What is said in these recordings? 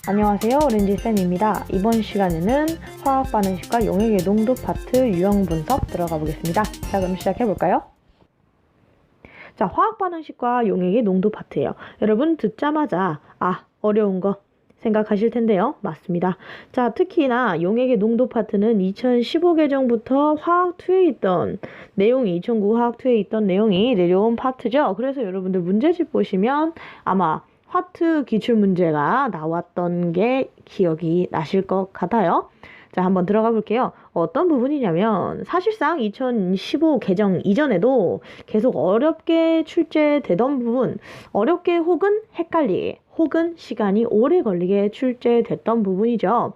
안녕하세요, 오렌지쌤입니다. 이번 시간에는 화학 반응식과 용액의 농도 파트 유형 분석 들어가 보겠습니다. 자, 그럼 시작해 볼까요? 자, 화학 반응식과 용액의 농도 파트예요. 여러분 듣자마자 어려운 거 생각하실 텐데요. 맞습니다. 자, 특히나 용액의 농도 파트는 2015 개정부터 화학2에 있던 내용이 2009 화학2에 있던 내용이 내려온 파트죠. 그래서 여러분들 문제집 보시면 아마 화트 기출 문제가 나왔던 게 기억이 나실 것 같아요. 자, 한번 들어가 볼게요. 어떤 부분이냐면 사실상 2015 개정 이전에도 계속 어렵게 출제되던 부분, 어렵게 혹은 헷갈리게 혹은 시간이 오래 걸리게 출제됐던 부분이죠.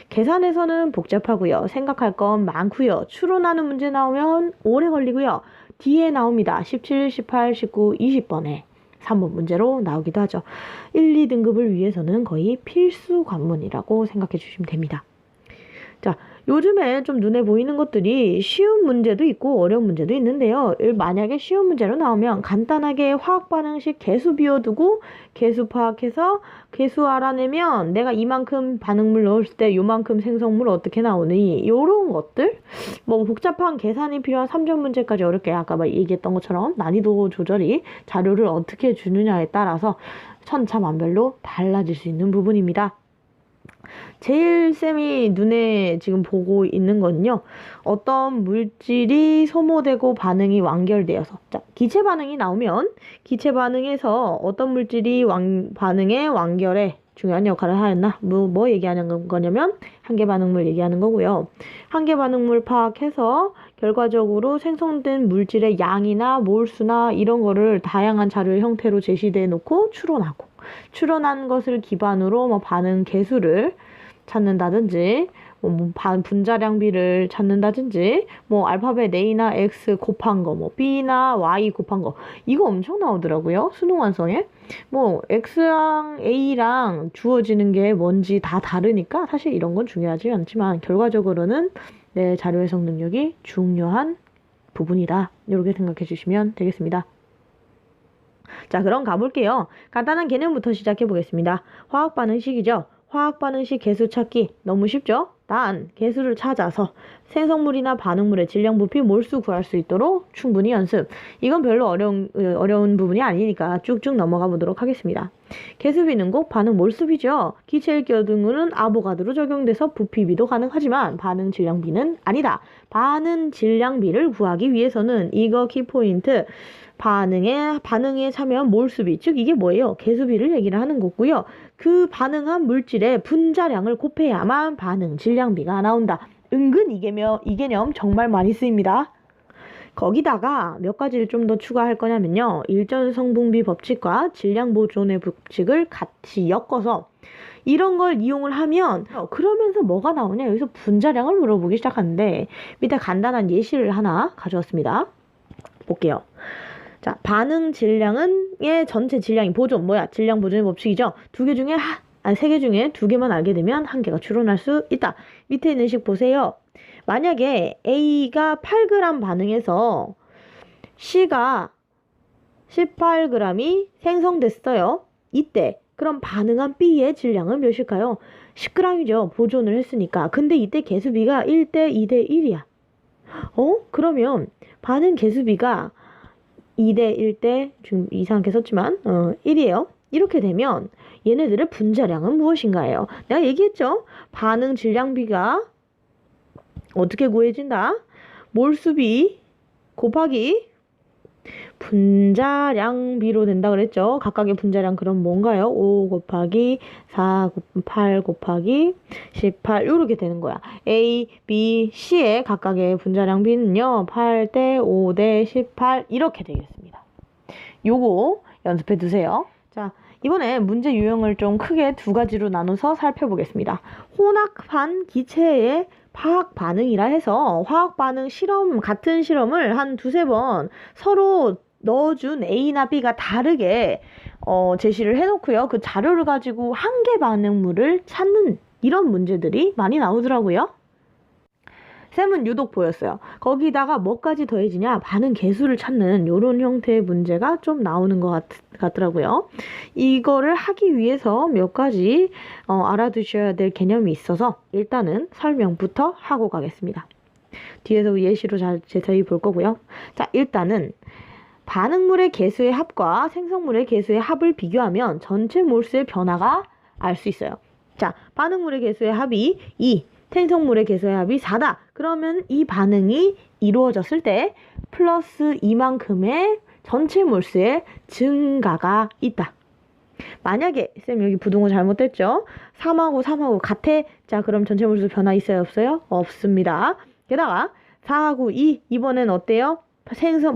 계산에서는 복잡하고요. 생각할 건 많고요. 추론하는 문제 나오면 오래 걸리고요. 뒤에 나옵니다. 17, 18, 19, 20번에 3번 문제로 나오기도 하죠. 1, 2등급을 위해서는 거의 필수 관문이라고 생각해 주시면 됩니다. 자, 요즘에 좀 눈에 보이는 것들이 쉬운 문제도 있고 어려운 문제도 있는데요. 만약에 쉬운 문제로 나오면 간단하게 화학 반응식 개수 비워두고 개수 파악해서 개수 알아내면 내가 이만큼 반응물 넣었을 때 요만큼 생성물 어떻게 나오니, 요런 것들, 뭐 복잡한 계산이 필요한 3점 문제까지 어렵게 아까 얘기했던 것처럼 난이도 조절이 자료를 어떻게 주느냐에 따라서 천차만별로 달라질 수 있는 부분입니다. 제일 쌤이 눈에 지금 보고 있는 건요, 어떤 물질이 소모되고 반응이 완결되어서, 자, 기체 반응이 나오면 기체 반응에서 어떤 물질이 반응의 완결에 중요한 역할을 하였나? 뭐 얘기하는 거냐면 한계 반응물 얘기하는 거고요. 한계 반응물 파악해서 결과적으로 생성된 물질의 양이나 몰수나 이런 거를 다양한 자료 형태로 제시돼 놓고 추론하고, 추론한 것을 기반으로 반응 개수를 찾는다든지, 분자량비를 찾는다든지, 알파벳 A나 X 곱한 거, B나 Y 곱한 거, 이거 엄청 나오더라고요. 수능 완성에. X랑 A랑 주어지는 게 뭔지 다 다르니까 사실 이런 건 중요하지 않지만 결과적으로는 내 자료 해석 능력이 중요한 부분이다. 이렇게 생각해 주시면 되겠습니다. 자, 그럼 가볼게요. 간단한 개념부터 시작해 보겠습니다. 화학 반응식이죠. 화학 반응식 개수 찾기 너무 쉽죠? 단 개수를 찾아서 생성물이나 반응물의 질량, 부피, 몰수 구할 수 있도록 충분히 연습. 이건 별로 어려운 부분이 아니니까 쭉쭉 넘어가 보도록 하겠습니다. 개수비는 꼭 반응 몰수비죠. 기체일 경우는 아보가드로 적용돼서 부피비도 가능하지만 반응 질량비는 아니다. 반응 질량비를 구하기 위해서는 이거 키포인트, 반응에 참여한 몰수비, 즉 이게 뭐예요? 개수비를 얘기를 하는 거고요. 그 반응한 물질의 분자량을 곱해야만 반응 질량비가 나온다. 은근 이 개념 정말 많이 쓰입니다. 거기다가 몇 가지를 좀 더 추가할 거냐면요. 일전 성분비 법칙과 질량 보존의 법칙을 같이 엮어서 이런 걸 이용을 하면, 그러면서 뭐가 나오냐? 여기서 분자량을 물어보기 시작하는데 밑에 간단한 예시를 하나 가져왔습니다. 볼게요. 자, 반응 질량의 전체 질량이 보존, 질량 보존의 법칙이죠. 세 개 중에 두 개만 알게 되면 한 개가 추론할 수 있다. 밑에 있는 식 보세요. 만약에 A가 8g 반응해서 C가 18g이 생성됐어요. 이때 그럼 반응한 B의 질량은 몇일까요? 10g이죠. 보존을 했으니까. 근데 이때 개수비가 1대 2대 1이야. 그러면 반응 개수비가 2대 1대, 지금 이상하게 썼지만 1이에요. 이렇게 되면 얘네들의 분자량은 무엇인가요? 내가 얘기했죠? 반응 질량비가 어떻게 구해진다? 몰수비 곱하기 분자량비로 된다 그랬죠? 각각의 분자량 그럼 뭔가요? 5 곱하기 4, 8 곱하기 18 이렇게 되는 거야. A, B, C의 각각의 분자량비는요. 8대 5대 18 이렇게 되겠습니다. 요거 연습해 두세요. 자, 이번에 문제 유형을 좀 크게 두 가지로 나눠서 살펴보겠습니다. 혼합한 기체의 화학 반응이라 해서 화학 반응 같은 실험을 한 두세 번 서로 넣어준 A나 B가 다르게 제시를 해놓고요. 그 자료를 가지고 한계 반응물을 찾는 이런 문제들이 많이 나오더라고요. 쌤은 유독 보였어요. 거기다가 뭐까지 더해지냐? 반응 계수를 찾는 이런 형태의 문제가 좀 나오는 것 같더라고요. 이거를 하기 위해서 몇 가지 알아두셔야 될 개념이 있어서 일단은 설명부터 하고 가겠습니다. 뒤에서 예시로 자세히 볼 거고요. 자, 일단은 반응물의 개수의 합과 생성물의 개수의 합을 비교하면 전체 몰수의 변화가 알 수 있어요. 자, 반응물의 개수의 합이 2, 생성물의 개수의 합이 4다. 그러면 이 반응이 이루어졌을 때 플러스 이만큼의 전체 몰수의 증가가 있다. 만약에 쌤 여기 부등호 잘못됐죠? 3하고 같아. 자, 그럼 전체 몰수 변화 있어요? 없어요? 없습니다. 게다가 4하고 2 이번엔 어때요?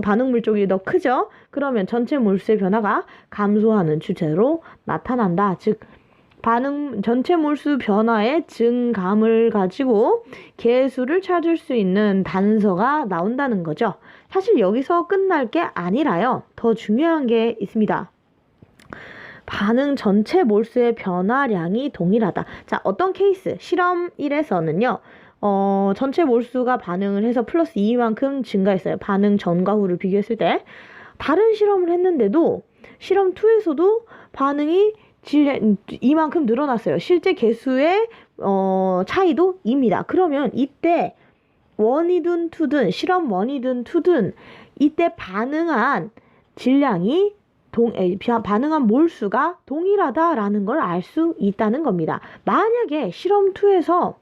반응물 쪽이 더 크죠? 그러면 전체 몰수의 변화가 감소하는 추세로 나타난다. 즉 전체 몰수 변화의 증감을 가지고 개수를 찾을 수 있는 단서가 나온다는 거죠. 사실 여기서 끝날 게 아니라요. 더 중요한 게 있습니다. 반응 전체 몰수의 변화량이 동일하다. 자, 어떤 케이스? 실험 1에서는요. 전체 몰수가 반응을 해서 플러스 2만큼 증가했어요. 반응 전과 후를 비교했을 때. 다른 실험을 했는데도 실험 2에서도 반응이 이만큼 늘어났어요. 실제 개수의 차이도 2입니다. 그러면 이때 1이든 2든 실험 1이든 2든 이때 반응한 질량이 반응한 몰수가 동일하다라는 걸 알 수 있다는 겁니다. 만약에 실험 2에서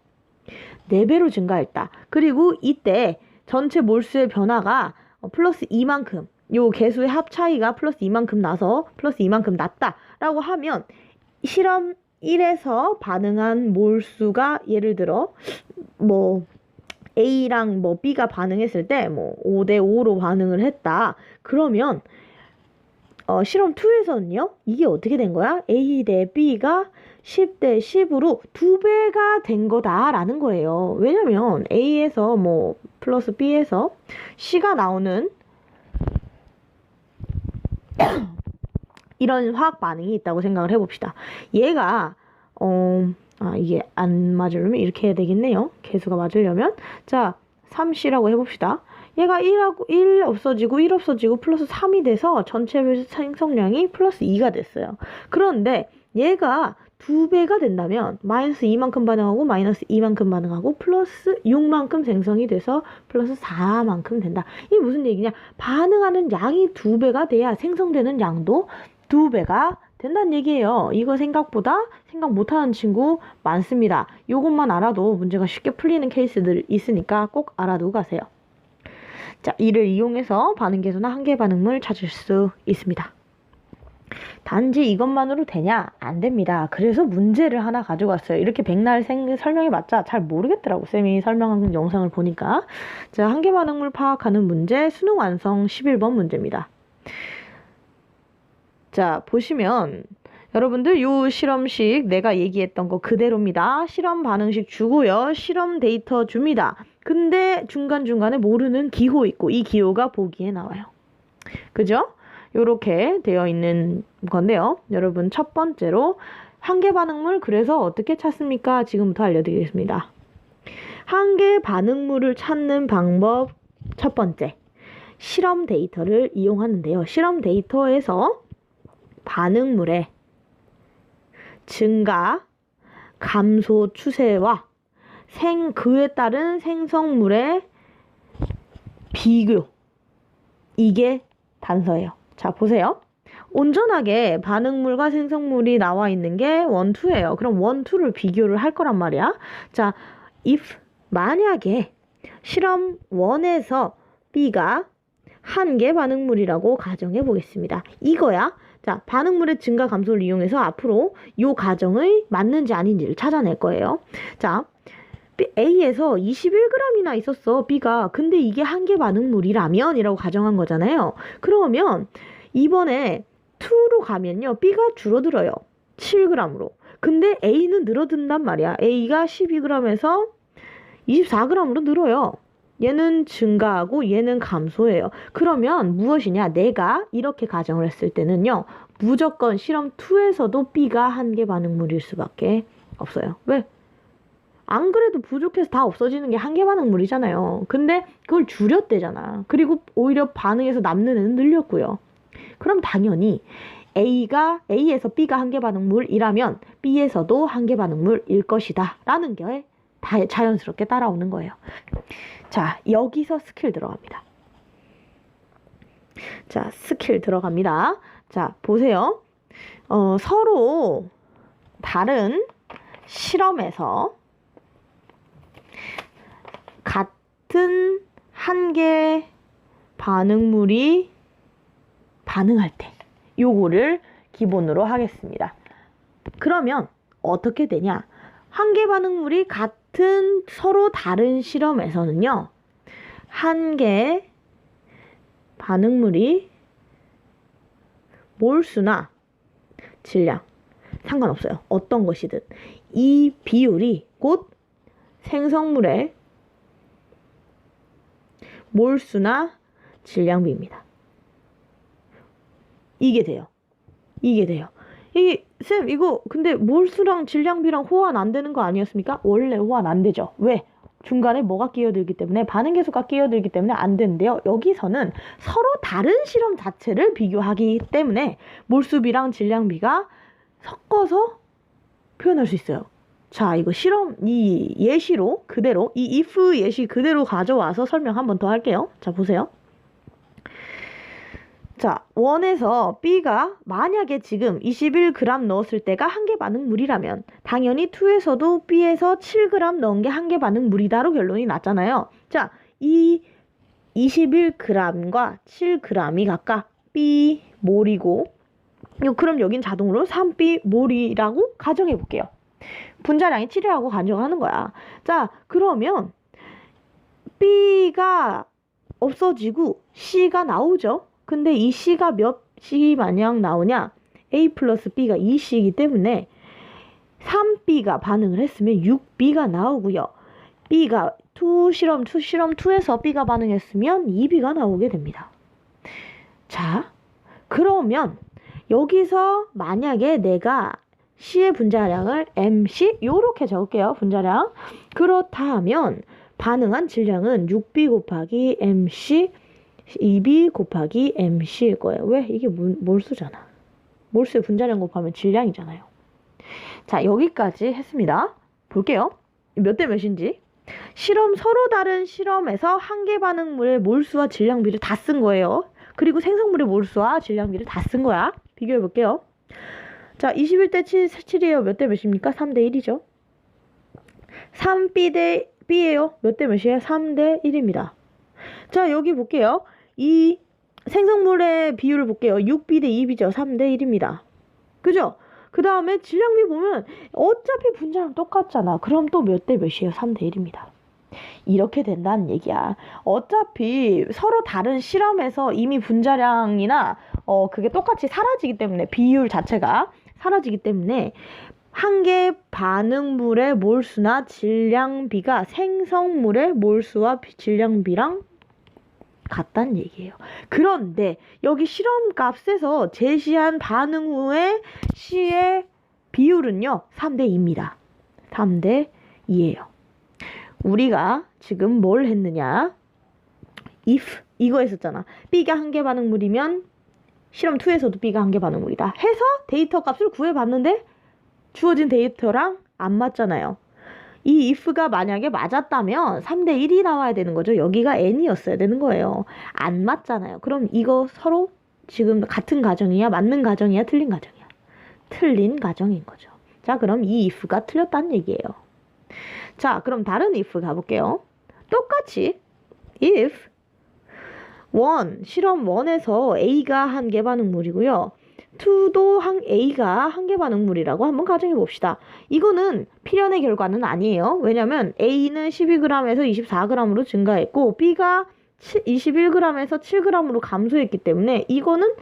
4배로 증가했다. 그리고 이때 전체 몰수의 변화가 플러스 2만큼 요 개수의 합 차이가 플러스 2만큼 나서 플러스 2만큼 났다라고 하면 실험 1에서 반응한 몰수가 예를 들어 뭐 A랑 뭐 B가 반응했을 때 뭐 5대5로 반응을 했다. 그러면 실험 2에서는요. 이게 어떻게 된 거야? A 대 B가 10대 10으로 2배가 된 거다라는 거예요. 왜냐면 A에서 뭐 플러스 B에서 C가 나오는 이런 화학 반응이 있다고 생각을 해봅시다. 얘가 이게 안 맞으려면 이렇게 해야 되겠네요. 개수가 맞으려면 자 3C라고 해봅시다. 얘가 1 없어지고 1 없어지고 플러스 3이 돼서 전체 생성량이 플러스 2가 됐어요. 그런데 얘가 2배가 된다면 마이너스 2만큼 반응하고 마이너스 2만큼 반응하고 플러스 6만큼 생성이 돼서 플러스 4만큼 된다. 이게 무슨 얘기냐? 반응하는 양이 2배가 돼야 생성되는 양도 2배가 된다는 얘기예요. 이거 생각 못하는 친구 많습니다. 이것만 알아도 문제가 쉽게 풀리는 케이스들 있으니까 꼭 알아두고 가세요. 자, 이를 이용해서 반응 계수나 한계 반응물 찾을 수 있습니다. 단지 이것만으로 되냐? 안 됩니다. 그래서 문제를 하나 가지고 왔어요. 이렇게 백날 설명해봤자 잘 모르겠더라고. 쌤이 설명한 영상을 보니까. 자, 한계 반응물 파악하는 문제 수능 완성 11번 문제입니다. 자, 보시면 여러분들 요 실험식 내가 얘기했던 거 그대로입니다. 실험 반응식 주고요. 실험 데이터 줍니다. 근데 중간중간에 모르는 기호 있고 이 기호가 보기에 나와요. 그죠? 요렇게 되어 있는 건데요. 여러분 첫 번째로 한계 반응물 그래서 어떻게 찾습니까? 지금부터 알려드리겠습니다. 한계 반응물을 찾는 방법 첫 번째. 실험 데이터를 이용하는데요. 실험 데이터에서 반응물의 증가, 감소 추세와 그에 따른 생성물의 비교 이게 단서예요. 자, 보세요. 온전하게 반응물과 생성물이 나와 있는 게 1, 2예요. 그럼 1, 2를 비교를 할 거란 말이야. 자, 만약에 실험 1에서 B가 한계 반응물이라고 가정해 보겠습니다. 이거야. 자, 반응물의 증가 감소를 이용해서 앞으로 이 가정의 맞는지 아닌지를 찾아낼 거예요. 자, A에서 21g이나 있었어, B가. 근데 이게 한계 반응물이라면 이라고 가정한 거잖아요. 그러면 이번에 2로 가면요. B가 줄어들어요. 7g으로. 근데 A는 늘어든단 말이야. A가 12g에서 24g으로 늘어요. 얘는 증가하고 얘는 감소해요. 그러면 무엇이냐? 내가 이렇게 가정을 했을 때는요. 무조건 실험 2에서도 B가 한계 반응물일 수밖에 없어요. 왜? 안 그래도 부족해서 다 없어지는 게 한계 반응물이잖아요. 근데 그걸 줄였대잖아. 그리고 오히려 반응에서 남는 애는 늘렸고요. 그럼 당연히 A에서 B가 한계 반응물이라면 B에서도 한계 반응물일 것이다 라는 게 자연스럽게 따라오는 거예요. 자, 여기서 스킬 들어갑니다. 자, 스킬 들어갑니다. 자, 보세요. 서로 다른 실험에서 같은 한계 반응물이 반응할 때 요거를 기본으로 하겠습니다. 그러면 어떻게 되냐? 한계 반응물이 같은 서로 다른 실험에서는요. 한계 반응물이 몰수나 질량 상관없어요. 어떤 것이든 이 비율이 곧 생성물의 몰수나 질량비입니다. 이게 돼요. 쌤, 이거 근데 몰수랑 질량비랑 호환 안 되는 거 아니었습니까? 원래 호환 안 되죠. 왜? 중간에 뭐가 끼어들기 때문에, 반응계수가 끼어들기 때문에 안 되는데요. 여기서는 서로 다른 실험 자체를 비교하기 때문에 몰수비랑 질량비가 섞어서 표현할 수 있어요. 자, 이거 이 예시로 그대로, 이 if 예시 그대로 가져와서 설명 한 번 더 할게요. 자, 보세요. 자, 1에서 B가 만약에 지금 21g 넣었을 때가 한계 반응물이라면 당연히 2에서도 B에서 7g 넣은 게 한계 반응물이다로 결론이 났잖아요. 자, 이 21g과 7g이 각각 B 몰이고 그럼 여긴 자동으로 3B 몰이라고 가정해 볼게요. 분자량이 7이라고 가정하는 거야. 자, 그러면 B가 없어지고 C가 나오죠. 근데 이 C가 몇 C 마냥 나오냐? A 플러스 B가 2C이기 때문에 3B가 반응을 했으면 6B가 나오고요. B가 실험 2에서 B가 반응했으면 2B가 나오게 됩니다. 자, 그러면 여기서 만약에 내가 C의 분자량을 MC 요렇게 적을게요. 분자량. 그렇다 하면 반응한 질량은 6B 곱하기 MC 2B 곱하기 MC일 거예요. 왜? 이게 몰수잖아. 몰수의 분자량 곱하면 질량이잖아요. 자, 여기까지 했습니다. 볼게요. 몇 대 몇인지. 서로 다른 실험에서 한계 반응물의 몰수와 질량비를 다 쓴 거예요. 그리고 생성물의 몰수와 질량비를 다 쓴 거야. 비교해 볼게요. 자, 21대 7이에요. 몇 대 몇입니까? 3대 1이죠. 3B 대 B예요. 몇 대 몇이에요? 3대 1입니다. 자, 여기 볼게요. 이 생성물의 비율을 볼게요. 6B 대 2B죠. 3대 1입니다. 그죠? 그 다음에 질량비 보면 어차피 분자랑 똑같잖아. 그럼 또 몇 대 몇이에요? 3대 1입니다. 이렇게 된다는 얘기야. 어차피 서로 다른 실험에서 이미 분자량이나 그게 똑같이 사라지기 때문에 비율 자체가 사라지기 때문에 한계 반응물의 몰수나 질량비가 생성물의 몰수와 질량비랑 같다는 얘기예요. 그런데 여기 실험값에서 제시한 반응 후에 C의 비율은요 3대 2입니다. 3대 2예요. 우리가 지금 뭘 했느냐? if 이거 했었잖아. B가 한계 반응물이면 실험 2에서도 B가 한계 반응물이다 해서 데이터 값을 구해봤는데 주어진 데이터랑 안 맞잖아요. 이 if가 만약에 맞았다면 3대 1이 나와야 되는 거죠. 여기가 n이었어야 되는 거예요. 안 맞잖아요. 그럼 이거 서로 지금 같은 가정이야? 맞는 가정이야? 틀린 가정이야? 틀린 가정인 거죠. 자, 그럼 이 if가 틀렸다는 얘기예요. 자, 그럼 다른 if 가볼게요. 똑같이 if 실험 1에서 A가 한계 반응물이고요. 2도 A가 한계 반응물이라고 한번 가정해 봅시다. 이거는 필연의 결과는 아니에요. 왜냐면 A는 12g에서 24g으로 증가했고 B가 21g에서 7g으로 감소했기 때문에 이거는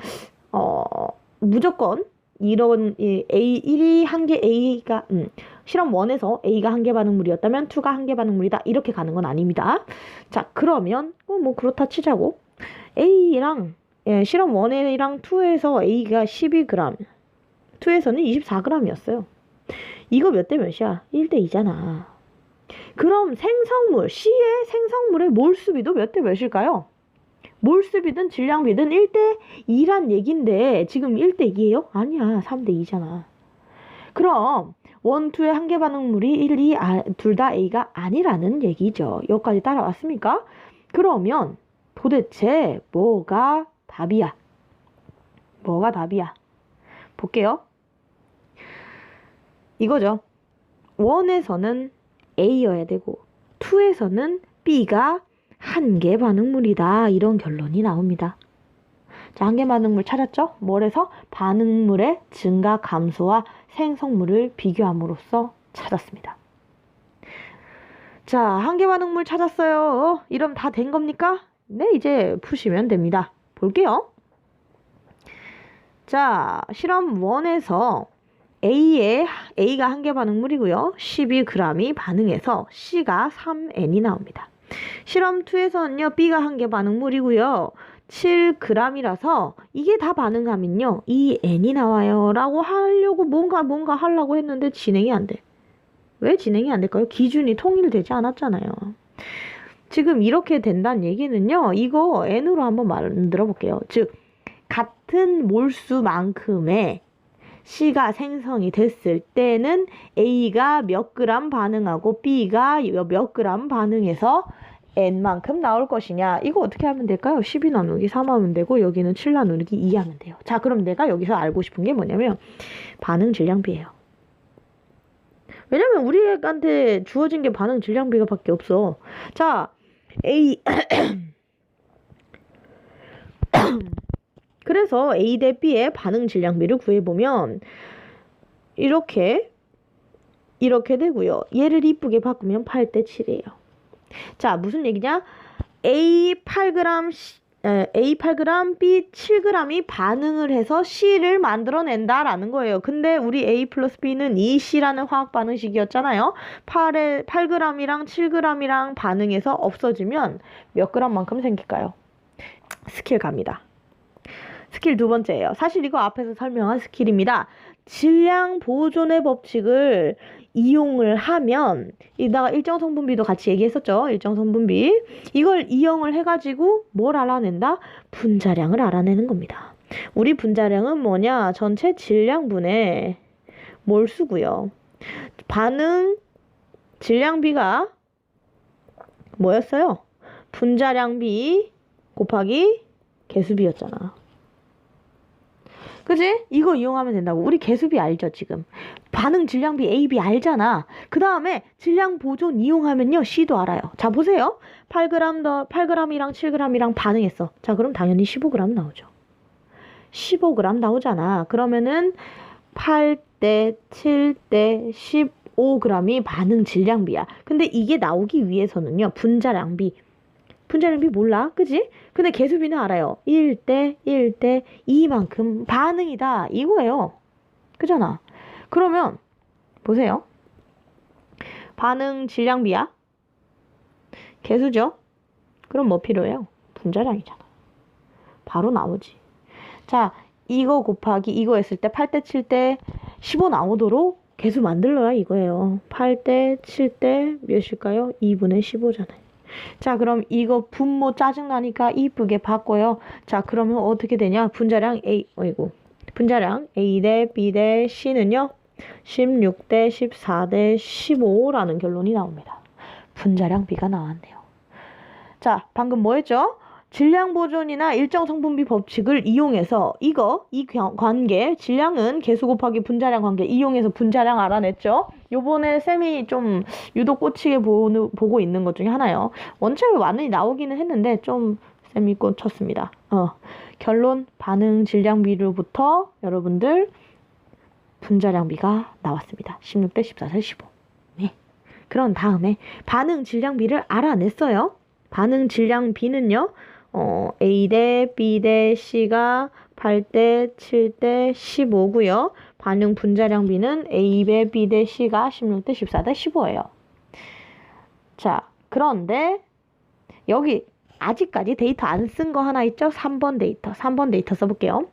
무조건 이런 A1이 한계 A가 실험 1에서 A가 한계 반응물이었다면 2가 한계 반응물이다. 이렇게 가는 건 아닙니다. 자, 그러면 뭐 그렇다 치자고 A랑 실험 1이랑 2에서 A가 12g, 2에서는 24g이었어요. 이거 몇 대 몇이야? 1대 2잖아. 그럼 생성물, C의 생성물의 몰수비도 몇 대 몇일까요? 몰수비든 질량비든 1대 2란 얘긴데 지금 1대 2예요? 아니야. 3대 2잖아. 그럼 1, 2의 한계 반응물이 1, 2, 둘 다 A가 아니라는 얘기죠. 여기까지 따라왔습니까? 그러면 도대체 뭐가 답이야? 뭐가 답이야? 볼게요. 이거죠. 1에서는 A여야 되고 2에서는 B가 한계 반응물이다. 이런 결론이 나옵니다. 자, 한계 반응물 찾았죠? 뭘해서? 반응물의 증가 감소와 생성물을 비교함으로써 찾았습니다. 자, 한계 반응물 찾았어요. 이러면 다 된 겁니까? 네, 이제 푸시면 됩니다. 볼게요. 자, 실험 1에서 A가 한계 반응물이고요. 12g이 반응해서 C가 3N이 나옵니다. 실험 2에서는요, B가 한계 반응물이고요. 7g이라서 이게 다 반응하면요, 2N이 나와요. 라고 하려고 뭔가 하려고 했는데 진행이 안 돼. 왜 진행이 안 될까요? 기준이 통일되지 않았잖아요. 지금 이렇게 된다는 얘기는요, 이거 N으로 한번 만들어 볼게요. 즉, 같은 몰수만큼의 C가 생성이 됐을 때는 A가 몇 그램 반응하고 B가 몇 그램 반응해서 N만큼 나올 것이냐. 이거 어떻게 하면 될까요? 12 나누기 3 하면 되고 여기는 7 나누기 2 하면 돼요. 자, 그럼 내가 여기서 알고 싶은 게 뭐냐면 반응 질량비예요. 왜냐면 우리한테 주어진 게 반응 질량비가 밖에 없어. 자, A 그래서 A 대 B의 반응 질량비를 구해보면 이렇게 되고요. 얘를 이쁘게 바꾸면 8대 7이에요. 자, 무슨 얘기냐? A 8g, B 7g이 반응을 해서 C를 만들어낸다라는 거예요. 근데 우리 A 플러스 B는 이 C라는 화학 반응식이었잖아요. 8g이랑 7g이랑 반응해서 없어지면 몇 g만큼 생길까요? 스킬 갑니다. 스킬 두 번째예요. 사실 이거 앞에서 설명한 스킬입니다. 질량 보존의 법칙을 이용을 하면, 이따가 일정 성분비도 같이 얘기했었죠. 일정 성분비. 이걸 이용을 해가지고 뭘 알아낸다? 분자량을 알아내는 겁니다. 우리 분자량은 뭐냐? 전체 질량분의 몰수고요. 반응 질량비가 뭐였어요? 분자량비 곱하기 개수비였잖아. 그지? 이거 이용하면 된다고. 우리 개수비 알죠, 지금? 반응 질량비 AB 알잖아. 그 다음에 질량 보존 이용하면요, C도 알아요. 자, 보세요. 8g이랑 7g이랑 반응했어. 자, 그럼 당연히 15g 나오죠. 15g 나오잖아. 그러면은 8대 7대 15g이 반응 질량비야. 근데 이게 나오기 위해서는요, 분자량비 몰라. 그지? 근데 개수비는 알아요. 1대 1대 2만큼 반응이다. 이거예요. 그잖아. 그러면 보세요. 반응 질량비야. 개수죠. 그럼 뭐 필요해요? 분자량이잖아. 바로 나오지. 자, 이거 곱하기 이거 했을 때 8대 7대 15 나오도록 개수 만들어라 이거예요. 8대 7대 몇일까요? 2분의 15잖아요. 자, 그럼 이거 분모 짜증나니까 이쁘게 바꿔요. 자, 그러면 어떻게 되냐? 분자량 A 대 B 대 C는요. 16대 14대 15라는 결론이 나옵니다. 분자량 B가 나왔네요. 자, 방금 뭐 했죠? 질량 보존이나 일정 성분비 법칙을 이용해서 이 관계, 질량은 개수 곱하기 분자량 관계 이용해서 분자량 알아냈죠. 요번에 쌤이 좀 유독 꽂히게 보고 있는 것 중에 하나요. 원칙이 많이 나오기는 했는데 좀 쌤이 꽂혔습니다. 결론 반응 질량비로부터 여러분들 분자량비가 나왔습니다. 16대 14대 15. 네. 그런 다음에 반응 질량비를 알아냈어요. 반응 질량비는요. A 대 B 대 C가 8대 7대 15고요. 반응 분자량비는 A 대 B 대 C가 16대 14대 15예요. 자, 그런데 여기 아직까지 데이터 안 쓴 거 하나 있죠? 3번 데이터. 3번 데이터 써볼게요.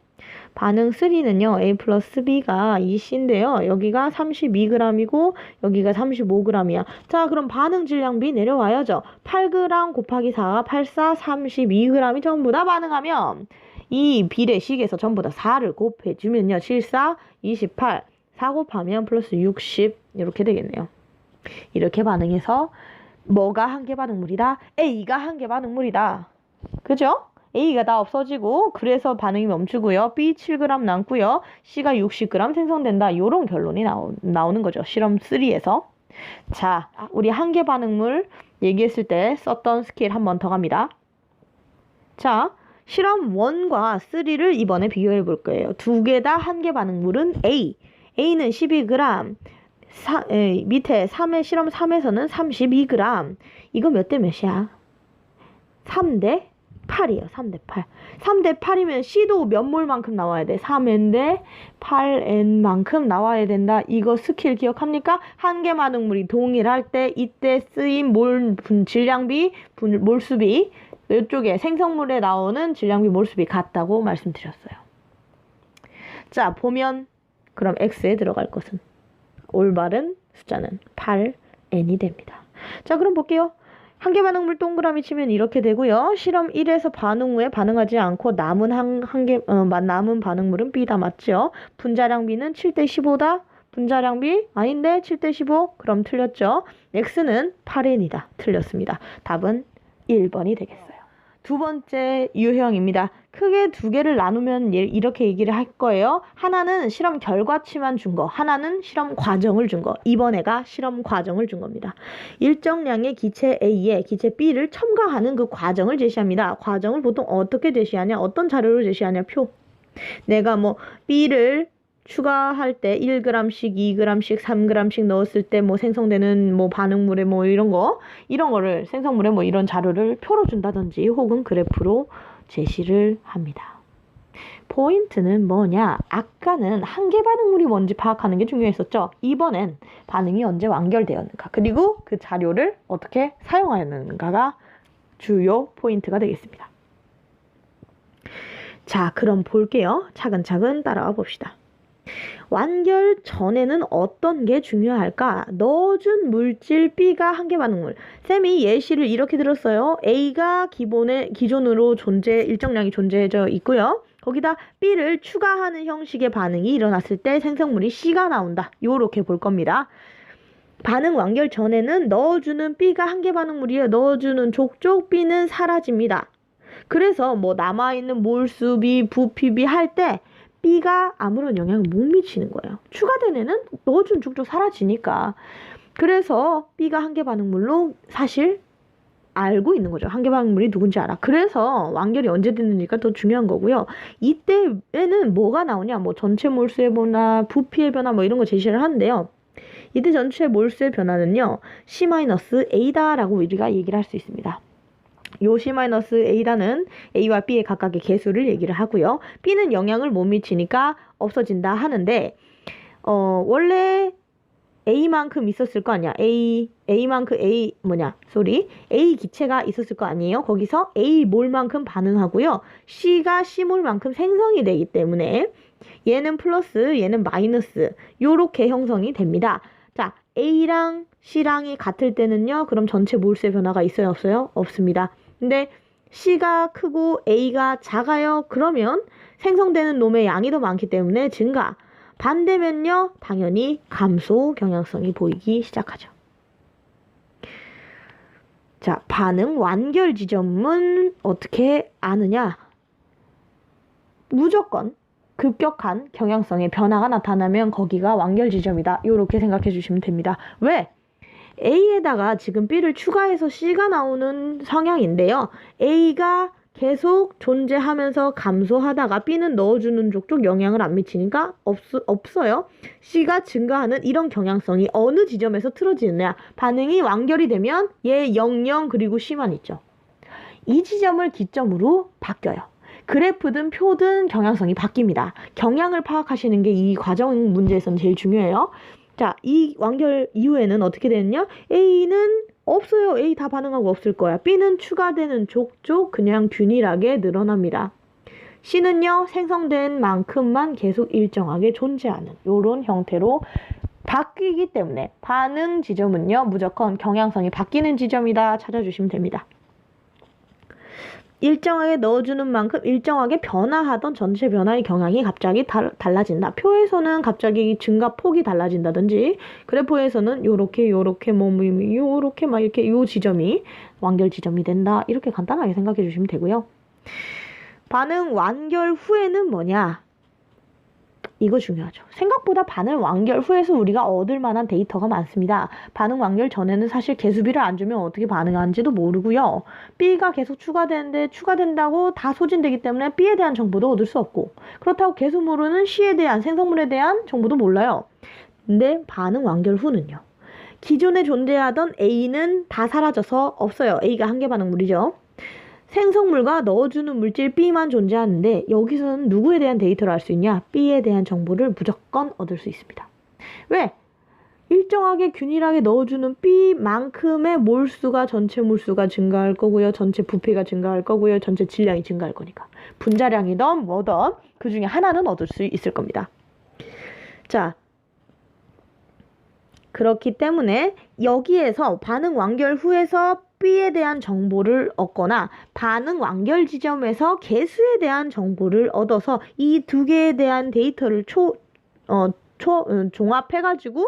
반응 3는요, A 플러스 B가 2C인데요. 여기가 32g이고 여기가 35g이야. 자, 그럼 반응 질량비 내려와야죠. 8g 곱하기 4, 84, 32g이 전부 다 반응하면 이 비례식에서 전부 다 4를 곱해주면요. 74, 28, 4 곱하면 플러스 60 이렇게 되겠네요. 이렇게 반응해서 뭐가 한계 반응물이다? A가 한계 반응물이다. 그죠? A가 다 없어지고 그래서 반응이 멈추고요. B 7g 남고요. C가 60g 생성된다. 이런 결론이 나오는 거죠. 실험 3에서. 자, 우리 한계 반응물 얘기했을 때 썼던 스킬 한 번 더 갑니다. 자, 실험 1과 3를 이번에 비교해 볼 거예요. 두 개 다 한계 반응물은 A. A는 12g. 밑에 실험 3에서는 32g. 이거 몇 대 몇이야? 3대 8이에요. 3대 8. 3대 8이면 C도 몇 몰만큼 나와야 돼? 3N대 8N만큼 나와야 된다. 이거 스킬 기억합니까? 한계 반응물이 동일할 때 이때 쓰인 질량비, 몰수비 이쪽에 생성물에 나오는 질량비, 몰수비 같다고 말씀드렸어요. 자, 보면 그럼 X에 들어갈 것은 올바른 숫자는 8N이 됩니다. 자, 그럼 볼게요. 한계 반응물 동그라미 치면 이렇게 되고요. 실험 1에서 반응 후에 반응하지 않고 남은 남은 반응물은 B다. 맞죠? 분자량 B는 7대 15다. 분자량 B 아닌데 7대 15. 그럼 틀렸죠? X는 8N이다. 틀렸습니다. 답은 1번이 되겠어요. 두 번째 유형입니다. 크게 두 개를 나누면 이렇게 얘기를 할 거예요. 하나는 실험 결과치만 준 거, 하나는 실험 과정을 준 거. 이번 애가 실험 과정을 준 겁니다. 일정량의 기체 A에 기체 B를 첨가하는 그 과정을 제시합니다. 과정을 보통 어떻게 제시하냐? 어떤 자료로 제시하냐? 표. 내가 뭐 B를 추가할 때 1g씩, 2g씩, 3g씩 넣었을 때 뭐 생성되는 뭐 반응물의 뭐 이런 거를 생성물의 뭐 이런 자료를 표로 준다든지 혹은 그래프로 제시를 합니다. 포인트는 뭐냐? 아까는 한계 반응물이 뭔지 파악하는 게 중요했었죠. 이번엔 반응이 언제 완결되었는가, 그리고 그 자료를 어떻게 사용하였는가가 주요 포인트가 되겠습니다. 자, 그럼 볼게요. 차근차근 따라와 봅시다. 완결 전에는 어떤 게 중요할까? 넣어준 물질 B가 한계 반응물. 쌤이 예시를 이렇게 들었어요. A가 기존으로 일정량이 존재해져 있고요. 거기다 B를 추가하는 형식의 반응이 일어났을 때 생성물이 C가 나온다. 요렇게 볼 겁니다. 반응 완결 전에는 넣어주는 B가 한계 반응물이에요. 넣어주는 족족 B는 사라집니다. 그래서 뭐 남아있는 몰수비, 부피비 할 때 B가 아무런 영향을 못 미치는 거예요. 추가된 애는 넣어준 족족 사라지니까. 그래서 B가 한계 반응물로 사실 알고 있는 거죠. 한계 반응물이 누군지 알아. 그래서 완결이 언제 됐는지가 더 중요한 거고요. 이때에는 뭐가 나오냐? 뭐 전체 몰수의 변화, 부피의 변화 뭐 이런 거 제시를 하는데요. 이때 전체 몰수의 변화는요. C-A다라고 우리가 얘기를 할 수 있습니다. 요 C-A다는 A와 B의 각각의 개수를 얘기를 하고요. B는 영향을 못 미치니까 없어진다 하는데 원래 A만큼 있었을 거 아니야. A 기체가 있었을 거 아니에요. 거기서 A 몰만큼 반응하고요. C가 C 몰만큼 생성이 되기 때문에 얘는 플러스, 얘는 마이너스 요렇게 형성이 됩니다. 자, A랑 C랑이 같을 때는요. 그럼 전체 몰수의 변화가 있어요, 없어요? 없습니다. 근데 C가 크고 A가 작아요. 그러면 생성되는 놈의 양이 더 많기 때문에 증가. 반대면요. 당연히 감소 경향성이 보이기 시작하죠. 자, 반응 완결 지점은 어떻게 아느냐? 무조건 급격한 경향성의 변화가 나타나면 거기가 완결 지점이다. 이렇게 생각해 주시면 됩니다. 왜? A에다가 지금 B를 추가해서 C가 나오는 성향인데요. A가 계속 존재하면서 감소하다가 B는 넣어주는 족족 영향을 안 미치니까 없어요. C가 증가하는 이런 경향성이 어느 지점에서 틀어지느냐. 반응이 완결이 되면 얘 00 그리고 C만 있죠. 이 지점을 기점으로 바뀌어요. 그래프든 표든 경향성이 바뀝니다. 경향을 파악하시는 게 이 과정 문제에서는 제일 중요해요. 자, 이 완결 이후에는 어떻게 되느냐? A는 없어요. A 다 반응하고 없을 거야. B는 추가되는 족족 그냥 균일하게 늘어납니다. C는요, 생성된 만큼만 계속 일정하게 존재하는 이런 형태로 바뀌기 때문에 반응 지점은요, 무조건 경향성이 바뀌는 지점이다 찾아주시면 됩니다. 일정하게 넣어주는 만큼 일정하게 변화하던 전체 변화의 경향이 갑자기 달라진다. 표에서는 갑자기 증가폭이 달라진다든지, 그래프에서는 요렇게 요렇게 막 이렇게 요 지점이 완결 지점이 된다. 이렇게 간단하게 생각해 주시면 되고요. 반응 완결 후에는 뭐냐? 이거 중요하죠. 생각보다 반응 완결 후에서 우리가 얻을 만한 데이터가 많습니다. 반응 완결 전에는 사실 개수비를 안 주면 어떻게 반응하는지도 모르고요. B가 계속 추가되는데 추가된다고 다 소진되기 때문에 B에 대한 정보도 얻을 수 없고, 그렇다고 개수 모르는 C에 대한 생성물에 대한 정보도 몰라요. 근데 반응 완결 후는요. 기존에 존재하던 A는 다 사라져서 없어요. A가 한계 반응물이죠. 생성물과 넣어주는 물질 B만 존재하는데 여기서는 누구에 대한 데이터를 알 수 있냐? B에 대한 정보를 무조건 얻을 수 있습니다. 왜? 일정하게 균일하게 넣어주는 B만큼의 몰수가 전체 몰수가 증가할 거고요. 전체 부피가 증가할 거고요. 전체 질량이 증가할 거니까. 분자량이든 뭐든 그 중에 하나는 얻을 수 있을 겁니다. 자, 그렇기 때문에 여기에서 반응 완결 후에서 B에 대한 정보를 얻거나 반응 완결 지점에서 개수에 대한 정보를 얻어서 이 두 개에 대한 데이터를 종합해가지고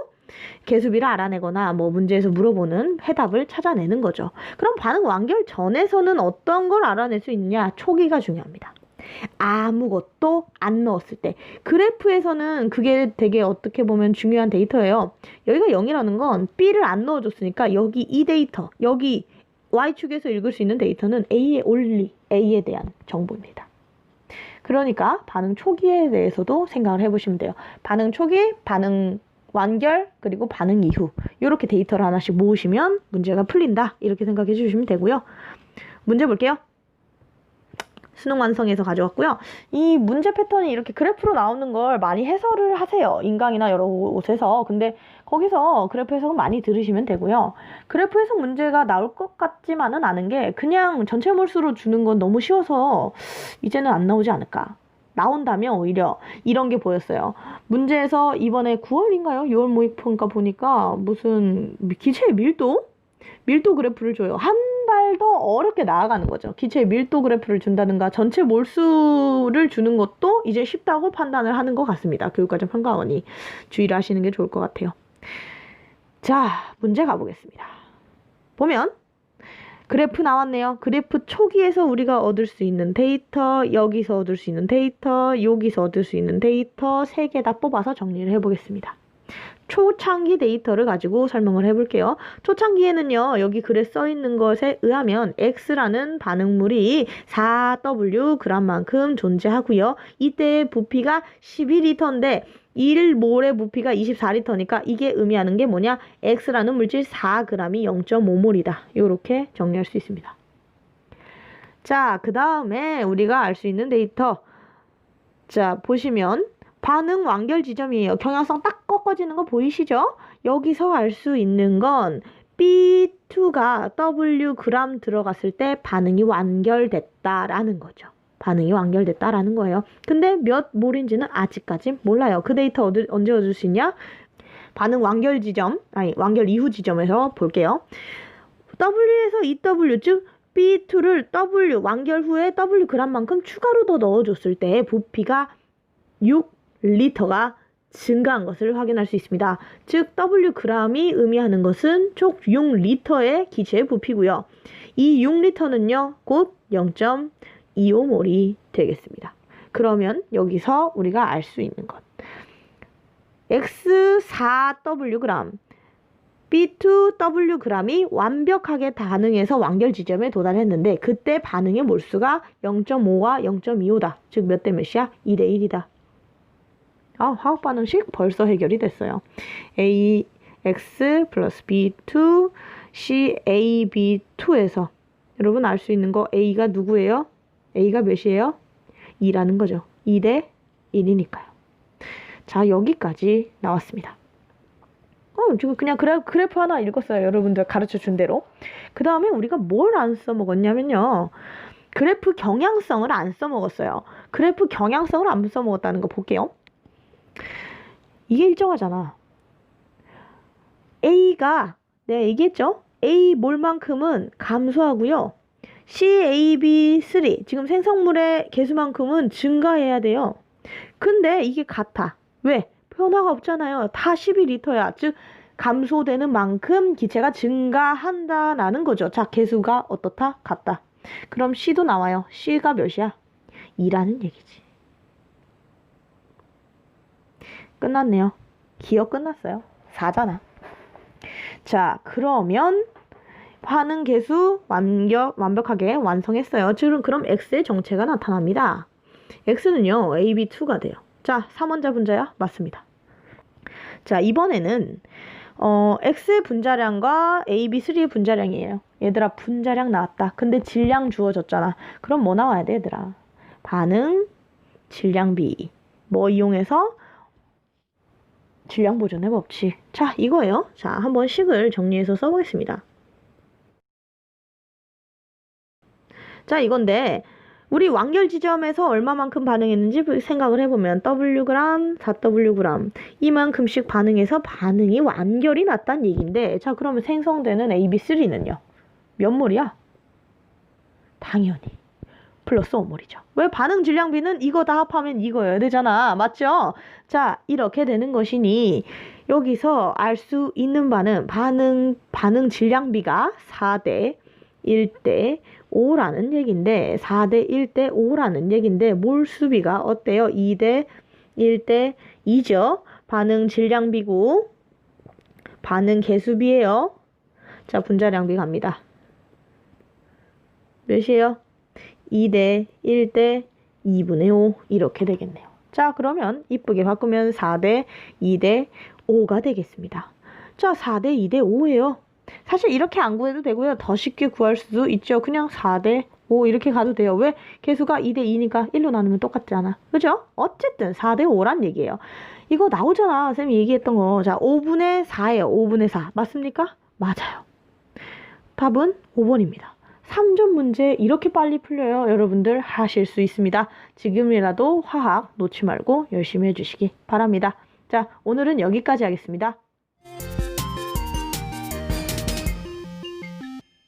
개수비를 알아내거나 뭐 문제에서 물어보는 해답을 찾아내는 거죠. 그럼 반응 완결 전에서는 어떤 걸 알아낼 수 있느냐? 초기가 중요합니다. 아무것도 안 넣었을 때. 그래프에서는 그게 되게 어떻게 보면 중요한 데이터예요. 여기가 0이라는 건 B를 안 넣어줬으니까 여기 이 데이터, 여기 Y축에서 읽을 수 있는 데이터는 A의 only, A에 대한 정보입니다. 그러니까 반응 초기에 대해서도 생각을 해보시면 돼요. 반응 초기, 반응 완결, 그리고 반응 이후 이렇게 데이터를 하나씩 모으시면 문제가 풀린다. 이렇게 생각해 주시면 되고요. 문제 볼게요. 수능 완성해서 가져왔고요. 이 문제 패턴이 이렇게 그래프로 나오는 걸 많이 해설을 하세요. 인강이나 여러 곳에서. 근데 거기서 그래프 해석은 많이 들으시면 되고요. 그래프 해석 문제가 나올 것 같지만은 않은 게 그냥 전체 몰수로 주는 건 너무 쉬워서 이제는 안 나오지 않을까. 나온다면 오히려 이런 게 보였어요. 문제에서 이번에 9월인가요? 6월 모의평가 보니까 무슨 기체의 밀도 그래프를 줘요. 한 발 더 어렵게 나아가는 거죠. 기체의 밀도 그래프를 준다든가 전체 몰수를 주는 것도 이제 쉽다고 판단을 하는 것 같습니다. 교육과정 평가원이 주의를 하시는 게 좋을 것 같아요. 자, 문제 가보겠습니다. 보면 그래프 나왔네요. 그래프 초기에서 우리가 얻을 수 있는 데이터, 여기서 얻을 수 있는 데이터, 여기서 얻을 수 있는 데이터 3개 다 뽑아서 정리를 해보겠습니다. 초창기 데이터를 가지고 설명을 해볼게요. 초창기에는요, 여기 글에 써 있는 것에 의하면 X라는 반응물이 4W g만큼 존재하고요. 이때의 부피가 12리터인데 1몰의 부피가 24리터니까 이게 의미하는 게 뭐냐? X라는 물질 4g이 0.5몰이다. 이렇게 정리할 수 있습니다. 자, 그 다음에 우리가 알 수 있는 데이터. 자, 보시면 반응 완결 지점이에요. 경향성 딱 꺾어지는 거 보이시죠? 여기서 알 수 있는 건 B2가 W g 들어갔을 때 반응이 완결됐다라는 거죠. 반응이 완결됐다라는 거예요. 근데 몇 몰인지는 아직까지 몰라요. 그 데이터 언제 얻을 수 있냐? 반응 완결 지점, 완결 이후 지점에서 볼게요. W에서 EW, 즉 B2를 W, 완결 후에 W g만큼 추가로 더 넣어줬을 때 부피가 6리터가 증가한 것을 확인할 수 있습니다. 즉 W g이 의미하는 것은 총 6리터의 기체의 부피고요. 이 6리터는요, 곧 0.25몰이 되겠습니다. 그러면 여기서 우리가 알 수 있는 것. X4W g, B2W g이 완벽하게 반응해서 완결 지점에 도달했는데 그때 반응의 몰수가 0.5와 0.25다. 즉 몇 대 몇이야? 2대 1이다. 화학 반응식 벌써 해결이 됐어요. AX 플러스 B2 CAB2에서 여러분 알 수 있는 거 A가 누구예요? A가 몇이에요? 2라는 거죠. 2대 1이니까요. 자, 여기까지 나왔습니다. 지금 그냥 그래프 하나 읽었어요. 여러분들 가르쳐 준 대로. 그 다음에 우리가 뭘 안 써먹었냐면요. 그래프 경향성을 안 써먹었어요. 그래프 경향성을 안 써먹었다는 거 볼게요. 이게 일정하잖아. A가 내가 얘기했죠? A 몰만큼은 감소하고요. CaB3 지금 생성물의 개수만큼은 증가해야 돼요. 근데 이게 같아. 왜? 변화가 없잖아요. 다 12리터야. 즉 감소되는 만큼 기체가 증가한다라는 거죠. 자, 개수가 어떻다? 같다. 그럼 C도 나와요. C가 몇이야? 2라는 얘기지. 끝났네요. 기억 끝났어요. 4잖아. 자, 그러면 반응 개수 완벽하게 완성했어요. 지금 그럼 X의 정체가 나타납니다. X는요, AB2가 돼요. 자, 3원자 분자야? 맞습니다. 자, 이번에는 X의 분자량과 AB3의 분자량이에요. 얘들아, 분자량 나왔다. 근데 질량 주어졌잖아. 그럼 뭐 나와야 돼, 얘들아? 반응, 질량비. 뭐 이용해서? 질량 보존의 법칙. 자, 이거예요. 자, 한번 식을 정리해서 써보겠습니다. 자, 이건데 우리 완결 지점에서 얼마만큼 반응했는지 생각을 해보면 Wg, 4Wg 이만큼씩 반응해서 반응이 완결이 났다는 얘기인데, 자, 그러면 생성되는 AB3는요? 몇 몰이야? 당연히 플러스 5몰이죠. 왜? 반응 질량비는 이거 다 합하면 이거여야 되잖아. 맞죠? 자, 이렇게 되는 것이니 여기서 알 수 있는 바는 반응 질량비가 4대 1대 5라는 얘긴데, 4대 1대 5라는 얘긴데 몰수비가 어때요? 2대 1대 2죠. 반응 질량비고 반응 개수비예요. 자, 분자량비 갑니다. 몇이에요? 2대 1대 2분의 5 이렇게 되겠네요. 자, 그러면 이쁘게 바꾸면 4대 2대 5가 되겠습니다. 자, 4대 2대 5예요. 사실 이렇게 안 구해도 되고요. 더 쉽게 구할 수도 있죠. 그냥 4대 5 이렇게 가도 돼요. 왜? 개수가 2대 2니까 1로 나누면 똑같잖아. 그죠? 어쨌든 4대 5란 얘기예요. 이거 나오잖아. 쌤이 얘기했던 거. 자, 5분의 4예요. 5분의 4. 맞습니까? 맞아요. 답은 5번입니다. 3점 문제 이렇게 빨리 풀려요. 여러분들 하실 수 있습니다. 지금이라도 화학 놓지 말고 열심히 해주시기 바랍니다. 자, 오늘은 여기까지 하겠습니다.